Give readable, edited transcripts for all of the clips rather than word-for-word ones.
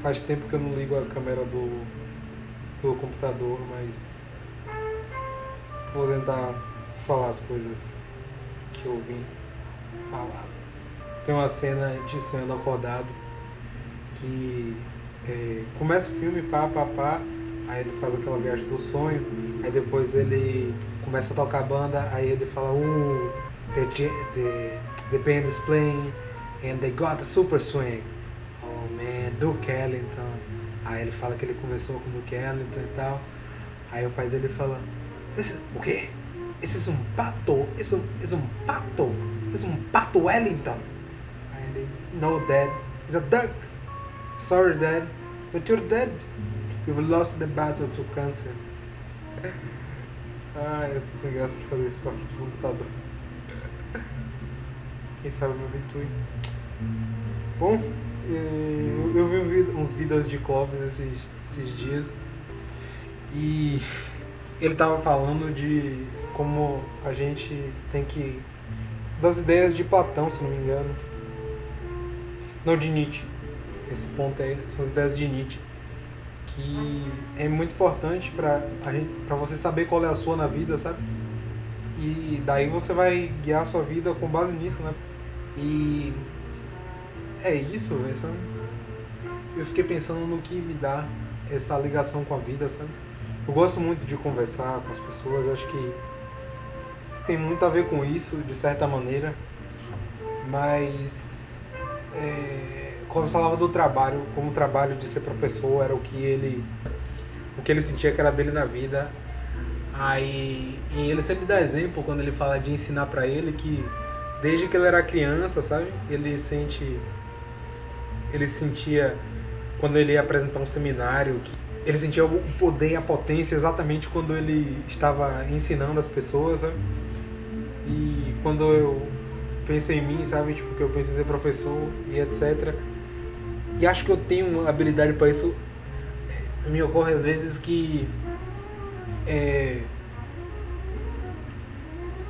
Faz tempo que eu não ligo a câmera do computador, mas vou tentar falar as coisas que eu vim falar. Tem uma cena de Sonhando Acordado que começa o filme, pá, aí ele faz aquela viagem do sonho, aí depois ele começa a tocar a banda, aí ele fala, the band is playing and they got a super swing. Oh man, Duke Ellington. Aí ele fala que ele conversou com o Duke Ellington e tal. Aí o pai dele fala, o quê? Esse é um pato? Esse é um pato? Esse é um pato Wellington? Aí ele, no dad, it's a duck. Sorry dad, but you're dead. You've lost the battle to cancer. Eu tô sem graça de fazer isso pra frente do computador. Quem sabe eu me habitue. Bom, eu vi uns vídeos de Clóvis esses dias e ele tava falando de como a gente tem que... das ideias de Platão, se não me engano. Não, de Nietzsche. Esse ponto são as ideias de Nietzsche. Que é muito importante pra você saber qual é a sua na vida, sabe? E daí você vai guiar a sua vida com base nisso, né? E é isso, velho, sabe? Eu fiquei pensando no que me dá essa ligação com a vida, sabe? Eu gosto muito de conversar com as pessoas, acho que tem muito a ver com isso, de certa maneira, mas quando falava do trabalho, como o trabalho de ser professor era o que ele sentia que era dele na vida. Aí, e ele sempre dá exemplo quando ele fala de ensinar pra ele que desde que ele era criança, sabe? Ele sentia quando ele ia apresentar um seminário, que ele sentia o poder e a potência exatamente quando ele estava ensinando as pessoas, sabe? E quando eu penso em mim, sabe? Tipo, que eu penso em ser professor e etc. E acho que eu tenho habilidade para isso. Me ocorre às vezes que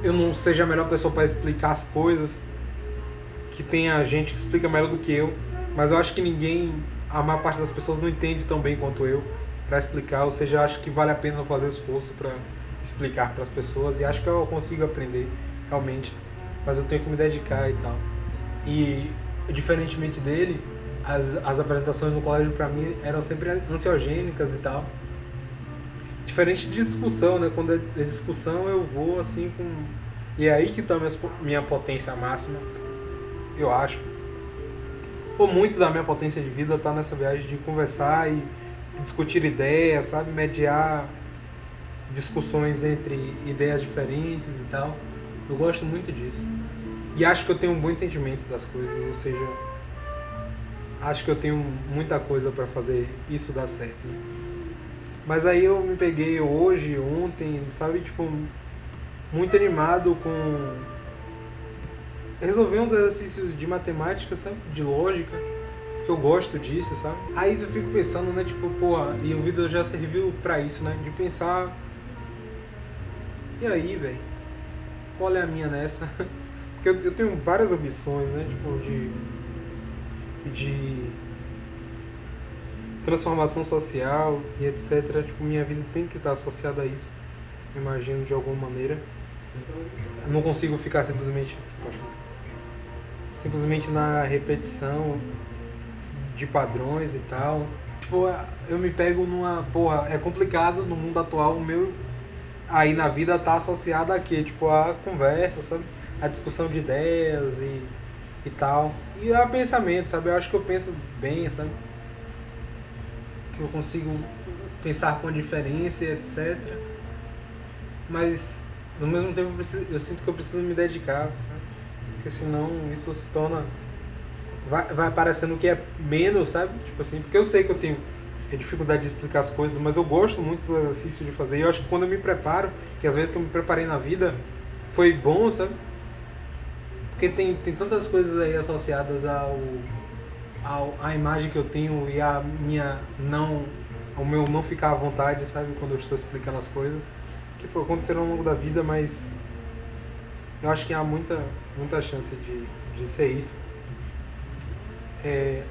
eu não seja a melhor pessoa para explicar as coisas, que tenha gente que explica melhor do que eu, mas eu acho que a maior parte das pessoas não entende tão bem quanto eu para explicar, ou seja, acho que vale a pena fazer esforço para explicar para as pessoas e acho que eu consigo aprender realmente, mas eu tenho que me dedicar e tal. E diferentemente dele, as apresentações no colégio para mim eram sempre ansiogênicas e tal. Diferente de discussão, né? Quando é discussão eu vou assim com... E é aí que tá minha potência máxima, eu acho. Ou muito da minha potência de vida tá nessa viagem de conversar e discutir ideias, sabe? Mediar discussões entre ideias diferentes e tal. Eu gosto muito disso. E acho que eu tenho um bom entendimento das coisas, ou seja, acho que eu tenho muita coisa para fazer isso dar certo, né? Mas aí eu me peguei hoje, ontem, sabe, tipo, muito animado com resolver uns exercícios de matemática, sabe, de lógica, que eu gosto disso, sabe. Aí eu fico pensando, né, tipo, porra, e o vídeo já serviu pra isso, né, de pensar, e aí, velho, qual é a minha nessa? Porque eu tenho várias ambições, né, tipo, de transformação social e etc. Tipo, minha vida tem que estar associada a isso, imagino, de alguma maneira. Eu não consigo ficar simplesmente na repetição de padrões e tal. Tipo, eu me pego numa... Porra, é complicado no mundo atual, o meu... Aí na vida tá associado a quê? Tipo, a conversa, sabe? A discussão de ideias e tal. E a pensamento, sabe? Eu acho que eu penso bem, sabe? Que eu consigo pensar com diferença, etc. Mas, ao mesmo tempo, eu sinto que eu preciso me dedicar, sabe? Porque senão isso se torna... Vai parecendo que é menos, sabe? Tipo assim, porque eu sei que eu tenho dificuldade de explicar as coisas, mas eu gosto muito do exercício de fazer. E eu acho que quando eu me preparo, que às vezes que eu me preparei na vida, foi bom, sabe? Porque tem tantas coisas aí associadas a imagem que eu tenho e ao meu não ficar à vontade, sabe, quando eu estou explicando as coisas, que aconteceram ao longo da vida, mas eu acho que há muita chance de ser isso.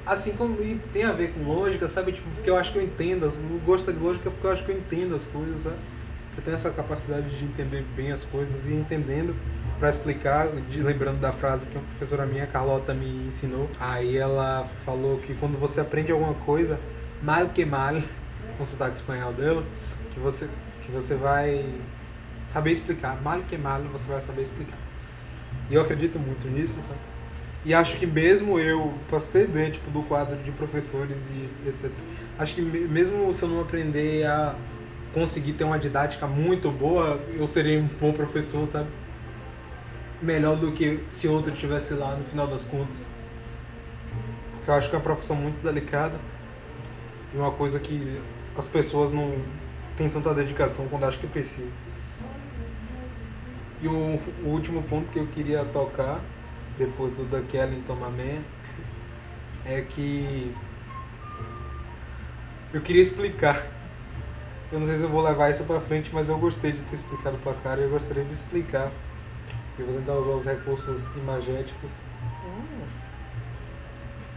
Assim como e tem a ver com lógica, sabe? Tipo, porque eu acho que eu entendo, eu gosto de lógica porque eu acho que eu entendo as coisas, sabe? Eu tenho essa capacidade de entender bem as coisas e entendendo para explicar, lembrando da frase que uma professora minha, Carlota, me ensinou. Aí ela falou que quando você aprende alguma coisa, mal que mal, com o sotaque espanhol dela, que você vai saber explicar. Mal que mal, você vai saber explicar. E eu acredito muito nisso, sabe? E acho que mesmo eu, posso ter ideia, tipo, do quadro de professores e etc. Acho que mesmo se eu não aprender a conseguir ter uma didática muito boa, eu serei um bom professor, sabe? Melhor do que se outro estivesse lá no final das contas. Porque eu acho que é uma profissão muito delicada e uma coisa que as pessoas não têm tanta dedicação quando acham que precisa. E o último ponto que eu queria tocar, depois do The Kellington Man, é que eu queria explicar. Eu não sei se eu vou levar isso pra frente, mas eu gostei de ter explicado pra cara e eu gostaria de explicar. Eu vou tentar usar os recursos imagéticos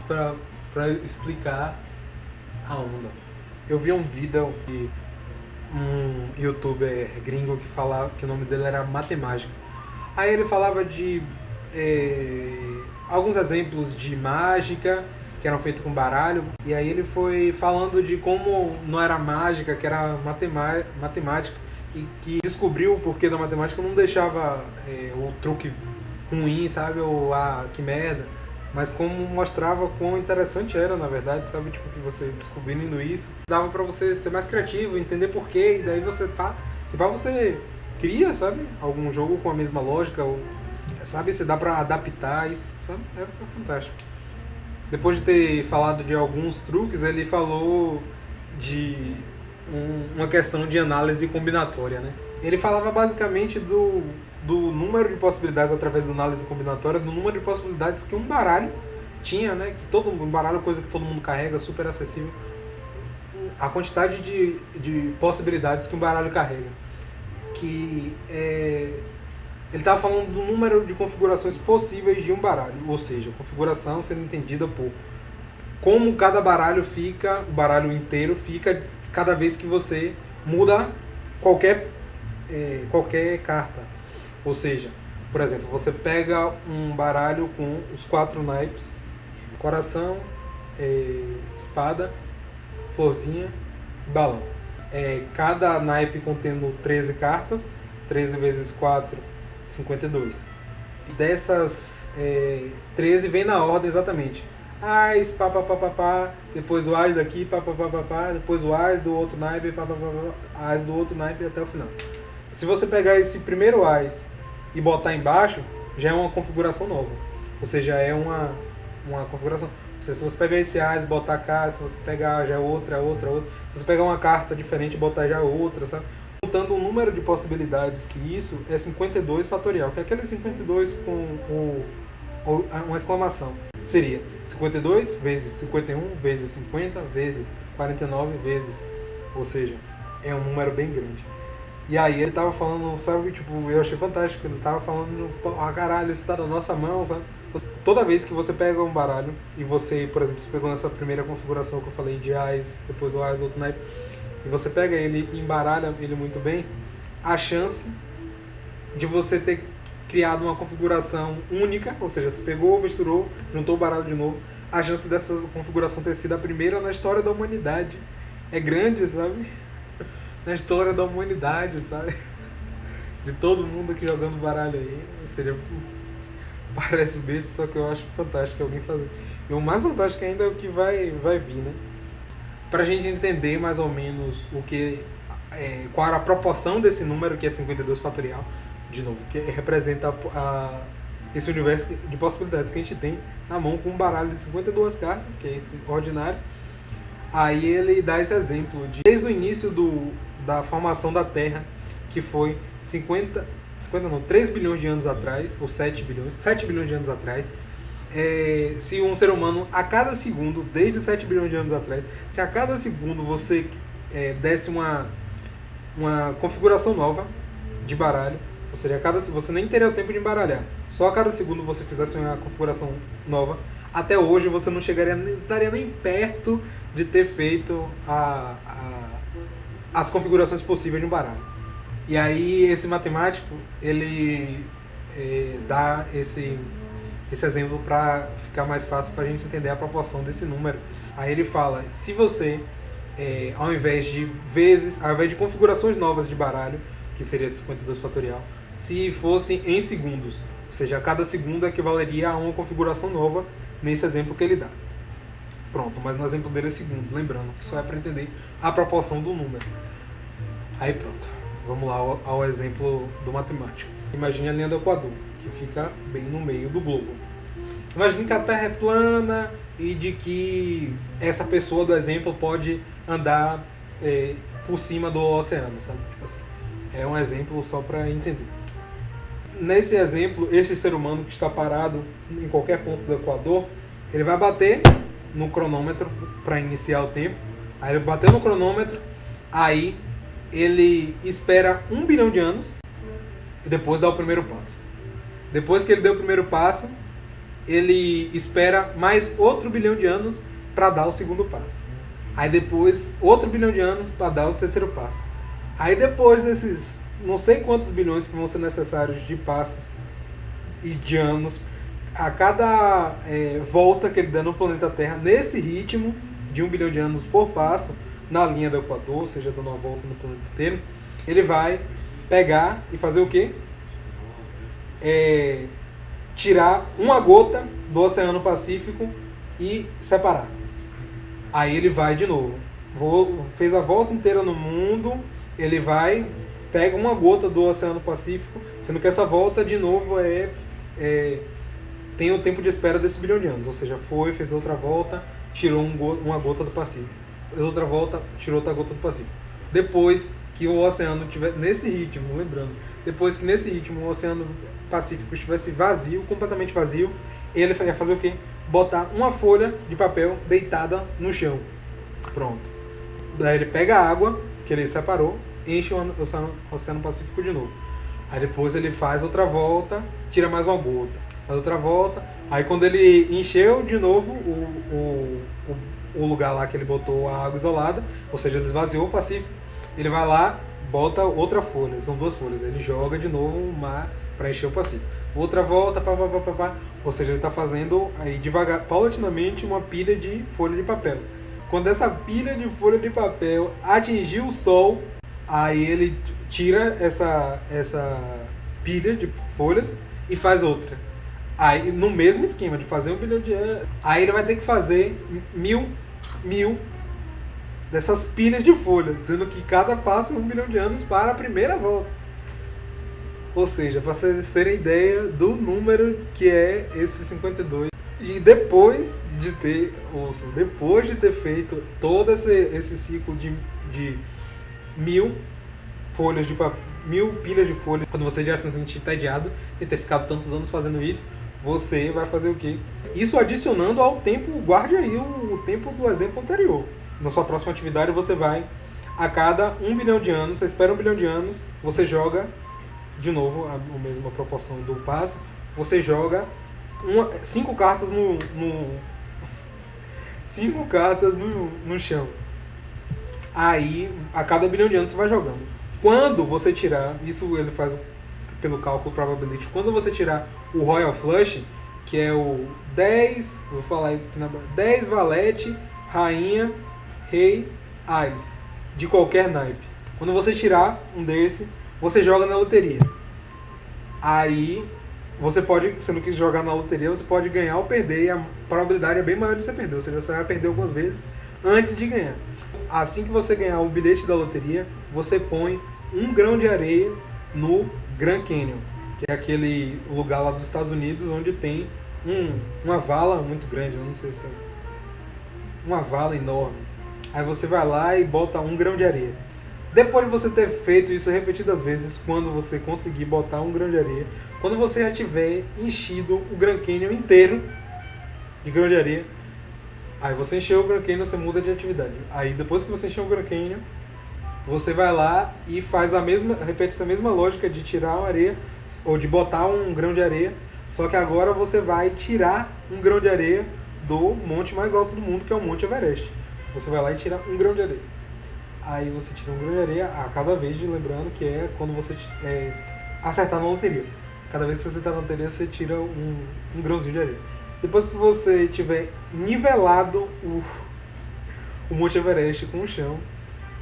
para explicar a onda. Eu vi um vídeo de um youtuber gringo que falava que o nome dele era Matemática. Aí ele falava de alguns exemplos de mágica que eram feitos com baralho, e aí ele foi falando de como não era mágica, que era matemática, e que descobriu o porquê da matemática não deixava o truque ruim, sabe, ou que merda, mas como mostrava quão interessante era, na verdade, sabe, tipo, que você descobrindo isso, dava pra você ser mais criativo, entender porquê, e daí você você cria, sabe, algum jogo com a mesma lógica, ou, sabe, você dá pra adaptar isso, sabe, é fantástico. Depois de ter falado de alguns truques, ele falou de uma questão de análise combinatória, né? Ele falava basicamente do número de possibilidades através da análise combinatória, do número de possibilidades que um baralho tinha, né? Que um baralho é coisa que todo mundo carrega, super acessível. A quantidade de possibilidades que um baralho carrega. Ele estava falando do número de configurações possíveis de um baralho, ou seja, configuração sendo entendida por como cada baralho fica, o baralho inteiro fica cada vez que você muda qualquer carta. Ou seja, por exemplo, você pega um baralho com os 4 naipes, coração, espada, florzinha e balão. Cada naipe contendo 13 cartas, 13 vezes 4, 52. E dessas 13 vem na ordem exatamente. Ás, pá, pá, pá, pá, pá, depois o Ás daqui, pá, pá, pá, pá, pá, depois o Ás do outro naipe, pá, pá, pá, pá, Ás do outro naipe até o final. Se você pegar esse primeiro Ás e botar embaixo, já é uma configuração nova. Ou seja, é uma configuração. Se você pegar esse Ás e botar cá, se você pegar já é outra. Se você pegar uma carta diferente e botar já é outra, sabe? Contando o número de possibilidades que isso é 52 fatorial, que é aquele 52 com uma exclamação. Seria 52 vezes 51 vezes 50 vezes 49 vezes. Ou seja, é um número bem grande. E aí ele tava falando, sabe, tipo, eu achei fantástico, ele tava falando, caralho, isso tá na nossa mão, sabe? Toda vez que você pega um baralho e você, por exemplo, você pegou nessa primeira configuração que eu falei de Ás, depois o Ás do outro naipe, e você pega ele e embaralha ele muito bem, a chance de você ter criado uma configuração única, ou seja, você pegou, misturou, juntou o baralho de novo, a chance dessa configuração ter sido a primeira na história da humanidade é grande, sabe? Na história da humanidade, sabe? De todo mundo aqui jogando baralho aí, seria... Parece besta, só que eu acho fantástico alguém fazer. E o mais fantástico ainda é o que vai vir, né? Pra gente entender mais ou menos qual era a proporção desse número, que é 52 fatorial, de novo, que representa esse universo de possibilidades que a gente tem na mão com um baralho de 52 cartas, que é esse ordinário. Aí ele dá esse exemplo de desde o início da formação da Terra, que foi 3 bilhões de anos atrás, ou 7 bilhões de anos atrás, se um ser humano, a cada segundo, desde 7 bilhões de anos atrás, se a cada segundo você desse uma configuração nova de baralho, ou seja, você nem teria o tempo de embaralhar, só a cada segundo você fizesse uma configuração nova, até hoje você não estaria nem perto de ter feito as configurações possíveis de um baralho. E aí esse matemático, ele dá esse exemplo para ficar mais fácil para a gente entender a proporção desse número. Aí ele fala, se você, ao invés de configurações novas de baralho, que seria 52 fatorial, se fosse em segundos, ou seja, cada segundo equivaleria a uma configuração nova nesse exemplo que ele dá. Pronto, mas no exemplo dele é segundo, lembrando que só é para entender a proporção do número. Aí pronto, vamos lá ao exemplo do matemático. Imagine a linha do Equador, que fica bem no meio do globo. Imagine que a Terra é plana e de que essa pessoa do exemplo pode andar por cima do oceano, sabe? Tipo assim, é um exemplo só para entender. Nesse exemplo, este ser humano que está parado em qualquer ponto do Equador, ele vai bater no cronômetro para iniciar o tempo. Aí ele bateu no cronômetro, aí ele espera 1 bilhão de anos e depois dá o primeiro passo. Depois que ele deu o primeiro passo, ele espera mais outro bilhão de anos para dar o segundo passo. Aí depois, outro bilhão de anos para dar o terceiro passo. Aí depois desses não sei quantos bilhões que vão ser necessários de passos e de anos, a cada volta que ele der no planeta Terra, nesse ritmo de 1 bilhão de anos por passo, na linha do Equador, ou seja, dando uma volta no planeta inteiro, ele vai pegar e fazer o quê? Tirar uma gota do Oceano Pacífico e separar. Aí ele vai de novo. Fez a volta inteira no mundo, ele vai, pega uma gota do Oceano Pacífico, sendo que essa volta de novo tem o tempo de espera desse bilhão de anos. Ou seja, fez outra volta, tirou uma gota do Pacífico. Fez outra volta, tirou outra gota do Pacífico. Depois que o oceano tiver nesse ritmo, lembrando, depois que nesse ritmo o Oceano Pacífico estivesse vazio, completamente vazio, ele ia fazer o quê? Botar uma folha de papel deitada no chão. Pronto. Daí ele pega a água que ele separou, enche o Oceano Pacífico de novo. Aí depois ele faz outra volta, tira mais uma gota, faz outra volta. Aí quando ele encheu de novo o lugar lá que ele botou a água isolada, ou seja, ele esvaziou o Pacífico, ele vai lá, bota outra folha, são 2 folhas, ele joga de novo o mar para encher o Pacífico. Outra volta, ou seja, ele está fazendo aí devagar, paulatinamente, uma pilha de folha de papel. Quando essa pilha de folha de papel atingir o Sol, aí ele tira essa pilha de folhas e faz outra. Aí, no mesmo esquema de fazer 1 bilhão de anos, aí ele vai ter que fazer mil dessas pilhas de folhas, sendo que cada passo é 1 bilhão de anos para a primeira volta. Ou seja, para vocês terem ideia do número que é esse 52. E depois de ter feito todo esse ciclo de 1000 folhas de papel, 1000 pilhas de folha, quando você já se sentir entediado e ter ficado tantos anos fazendo isso, você vai fazer o quê? Isso adicionando ao tempo, guarde aí o tempo do exemplo anterior. Na sua próxima atividade você vai, a cada 1 bilhão de anos, você espera 1 bilhão de anos, você joga, de novo, a mesma proporção do passo, você joga 5 cartas no chão. Aí, a cada bilhão de anos você vai jogando. Quando você tirar, isso ele faz pelo cálculo probabilístico, quando você tirar o Royal Flush, que é o 10, vou falar aí, 10 valete, rainha, rei, ás, de qualquer naipe. Quando você tirar um desse, você joga na loteria. Aí, você pode, se não quis jogar na loteria, você pode ganhar ou perder, e a probabilidade é bem maior de você perder, ou seja, você vai perder algumas vezes antes de ganhar. Assim que você ganhar o bilhete da loteria, você põe 1 grão de areia no Grand Canyon, que é aquele lugar lá dos Estados Unidos onde tem uma vala muito grande, eu não sei se é uma vala enorme. Aí você vai lá e bota 1 grão de areia. Depois de você ter feito isso repetidas vezes, quando você conseguir botar 1 grão de areia, quando você já tiver enchido o Grand Canyon inteiro de grão de areia, aí você encheu o Grand Canyon, você muda de atividade. Aí depois que você encheu o Grand Canyon, você vai lá e repete essa mesma lógica de tirar uma areia, ou de botar 1 grão de areia, só que agora você vai tirar 1 grão de areia do monte mais alto do mundo, que é o Monte Everest. Você vai lá e tira um grão de areia. Aí você tira um grão de areia a cada vez, lembrando que é quando você acertar na loteria. Cada vez que você acertar na loteria, você tira um grãozinho de areia. Depois que você tiver nivelado o Monte Everest com o chão,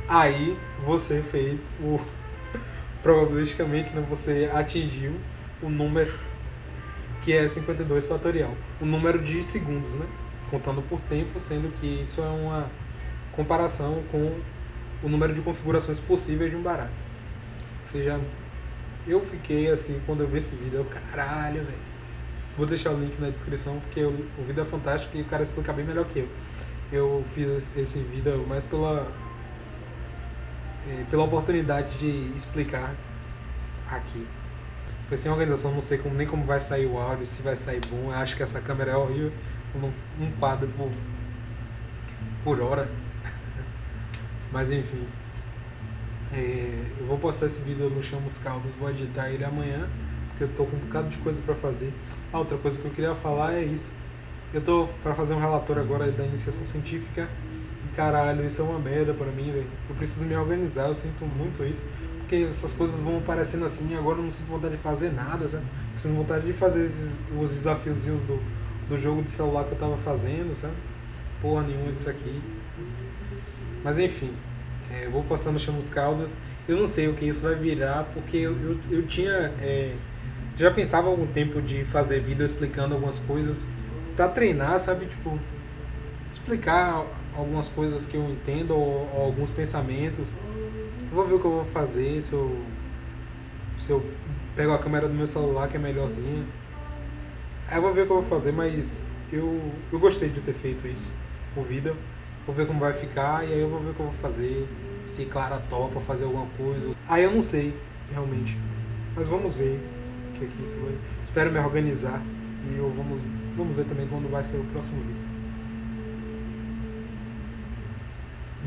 aí você fez probabilisticamente, né, você atingiu o número que é 52 fatorial. O número de segundos, né? Contando por tempo, sendo que isso é uma comparação com o número de configurações possíveis de um baralho. Ou seja, eu fiquei assim, quando eu vi esse vídeo, eu, caralho, velho. Vou deixar o link na descrição, porque o vídeo é fantástico e o cara explica bem melhor que eu. Eu fiz esse vídeo mais pela oportunidade de explicar aqui. Foi sem organização, não sei nem como vai sair o áudio, se vai sair bom. Eu acho que essa câmera é horrível, um quadro por hora. Mas enfim, eu vou postar esse vídeo no Chamos Caldas, vou editar ele amanhã, porque eu tô com um bocado de coisa pra fazer. Outra coisa que eu queria falar é isso. Eu tô pra fazer um relatório agora da iniciação científica e caralho, isso é uma merda pra mim, velho. Eu preciso me organizar, eu sinto muito isso. Porque essas coisas vão aparecendo assim, agora eu não sinto vontade de fazer nada, sabe? Eu sinto vontade de fazer os desafiozinhos do jogo de celular que eu tava fazendo, sabe? Porra nenhuma disso aqui. Mas enfim, eu vou postar no Chamos Caldas. Eu não sei o que isso vai virar, porque eu tinha... já pensava há algum tempo de fazer vídeo explicando algumas coisas pra treinar, sabe? Tipo, explicar algumas coisas que eu entendo ou alguns pensamentos. Eu vou ver o que eu vou fazer, se eu pego a câmera do meu celular, que é melhorzinha. Aí eu vou ver o que eu vou fazer, mas eu gostei de ter feito isso, o vídeo. Vou ver como vai ficar e aí eu vou ver o que eu vou fazer, se Clara topa fazer alguma coisa. Aí eu não sei, realmente. Mas vamos ver o que é que isso vai. Espero me organizar e vamos ver também quando vai ser o próximo vídeo.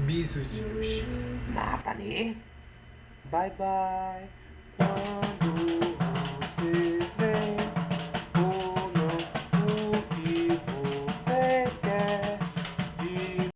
Beijos de luz. Nathalie. Bye bye.